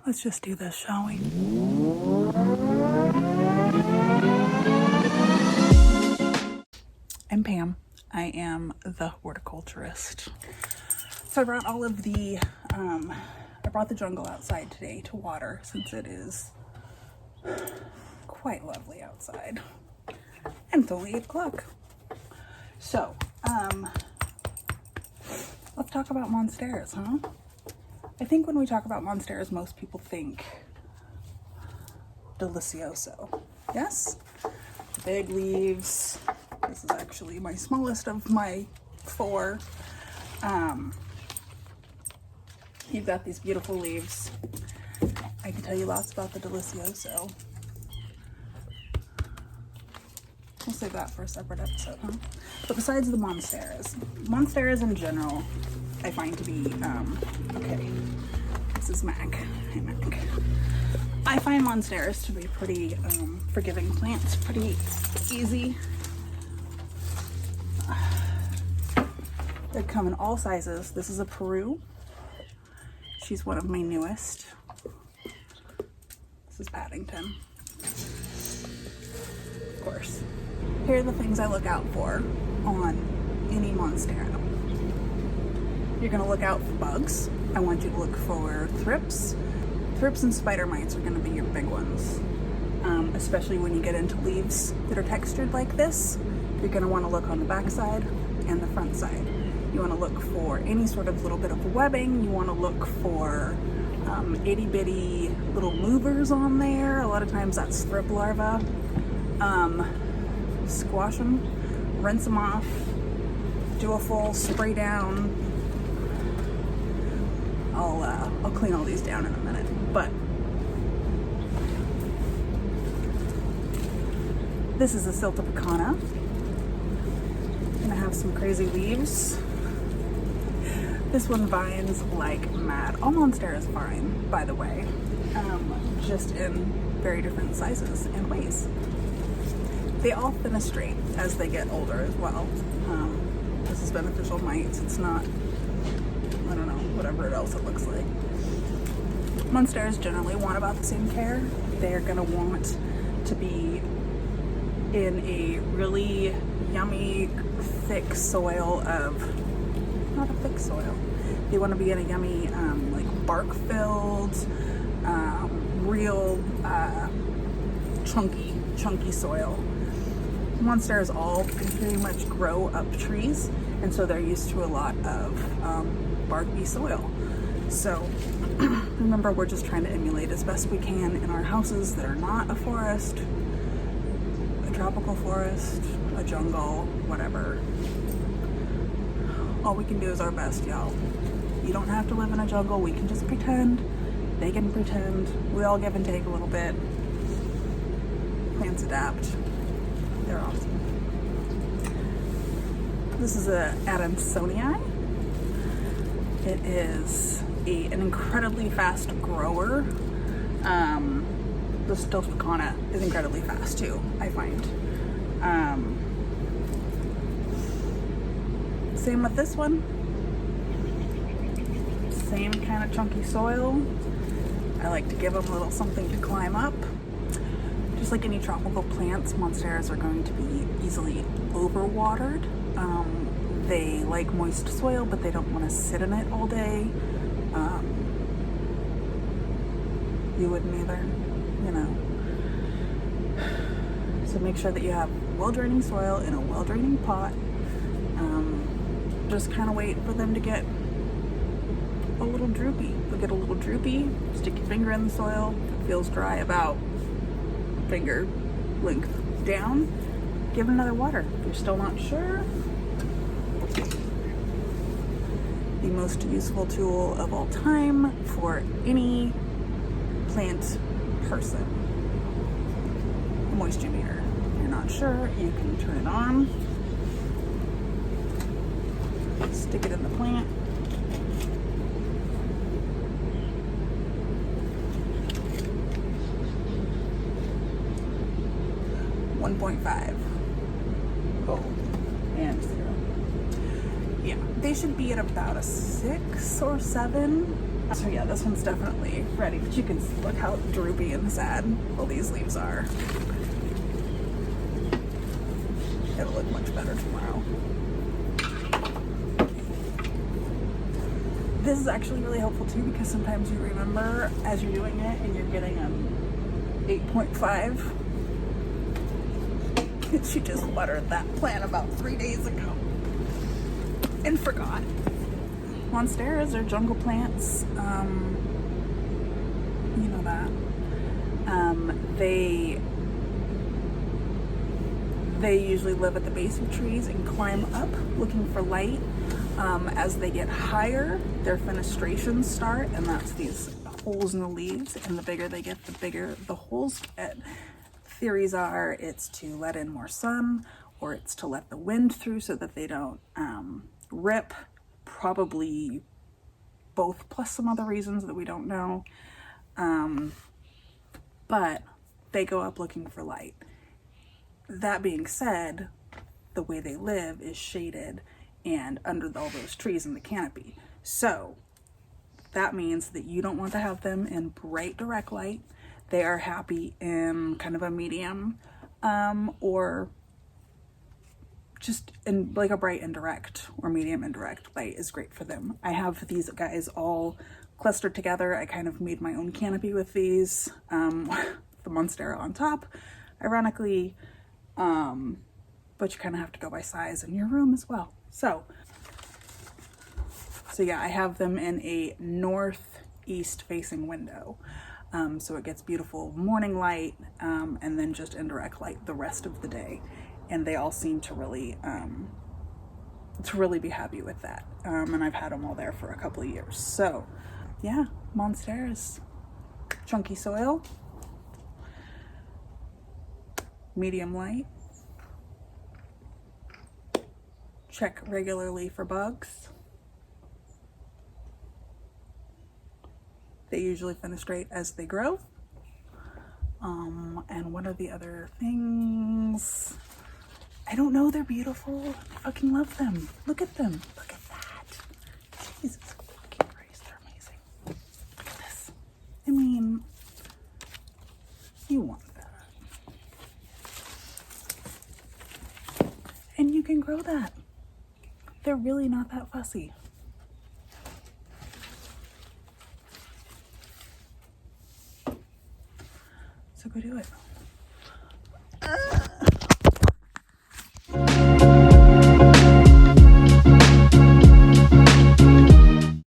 Let's just do this, shall we? I'm Pam. I am the horticulturist. So I brought all of the, I brought the jungle outside today to water since it is quite lovely outside. And it's only 8 o'clock. So, let's talk about monsteras, huh? I think when we talk about monsteras, most people think delicioso. Yes? Big leaves. This is actually my smallest of my 4. You've got these beautiful leaves. I can tell you lots about the delicioso. We'll save that for a separate episode, huh? But besides the monsteras in general, I find to be, okay, this is Mac. Hey, Mac. I find monsteras to be pretty forgiving plants, pretty easy. They come in all sizes. This is a Peru. She's one of my newest. This is Paddington. Of course. Here are the things I look out for on any monstera. You're gonna look out for bugs. I want you to look for thrips. Thrips and spider mites are gonna be your big ones. Especially when you get into leaves that are textured like this. You're gonna wanna look on the back side and the front side. You wanna look for any sort of little bit of webbing. You wanna look for itty bitty little movers on there. A lot of times that's thrip larvae. Squash them, rinse them off, do a full spray down. I'll clean all these down in a minute, but this is a siltepecana. Gonna have some crazy leaves. This one vines like mad. All monsteras vine, by the way, just in very different sizes and ways. They all fenestrate as they get older as well. This is beneficial mites. It's not, I don't know, whatever else it looks like. Monsteras generally want about the same care. They're gonna want to be in a really yummy, thick soil of, not a thick soil. They wanna be in a yummy, like bark-filled, real chunky soil. Monsteras all pretty much grow up trees, and so they're used to a lot of barky soil. So remember, we're just trying to emulate as best we can in our houses that are not a forest, a tropical forest, a jungle, whatever. All we can do is our best, y'all. You don't have to live in a jungle. We can just pretend. They can pretend. We all give and take a little bit. Plants adapt. They're awesome. This is a adansonii. It is an incredibly fast grower. The siltepecana is incredibly fast too, I find. Same with this one. Same kind of chunky soil. I like to give them a little something to climb up. Just like any tropical plants, monsteras are going to be easily overwatered. They like moist soil, but they don't want to sit in it all day. You wouldn't either, you know. So make sure that you have well-draining soil in a well-draining pot. Just kind of wait for them to get a little droopy. They'll get a little droopy, stick your finger in the soil. If it feels dry about finger length down, give it another water. If you're still not sure, the most useful tool of all time for any plant person, a moisture meter. If you're not sure, you can turn it on, stick it in the plant, .5 gold and 0. Yeah, they should be at about a 6 or 7 So yeah, this one's definitely ready, but you can look how droopy and sad all these leaves are. It'll look much better tomorrow. This is actually really helpful too, because sometimes you remember as you're doing it and you're getting an 8.5. She just watered that plant about 3 days ago and forgot. Monsteras are jungle plants. You know that. They usually live at the base of trees and climb up looking for light. As they get higher, their fenestrations start, and that's these holes in the leaves, and the bigger they get, the bigger the holes get. Theories are it's to let in more sun, or it's to let the wind through so that they don't rip. Probably both, plus some other reasons that we don't know. But they go up looking for light. That being said, the way they live is shaded and under all those trees in the canopy. So that means that you don't want to have them in bright direct light. They are happy in kind of a medium or just in like a bright indirect or medium indirect light is great for them. I have these guys all clustered together. I kind of made my own canopy with these, the monstera on top, ironically, but you kind of have to go by size in your room as well. So yeah, I have them in a northeast facing window. So it gets beautiful morning light, and then just indirect light the rest of the day. And they all seem to really be happy with that. And I've had them all there for a couple of years. So yeah, monsteras, chunky soil, medium light, check regularly for bugs. They usually fenestrate as they grow. And what are the other things? I don't know, they're beautiful. I fucking love them. Look at them. Look at that. Jesus fucking Christ, they're amazing. Look at this. I mean, you want that. And you can grow that. They're really not that fussy. So go do it.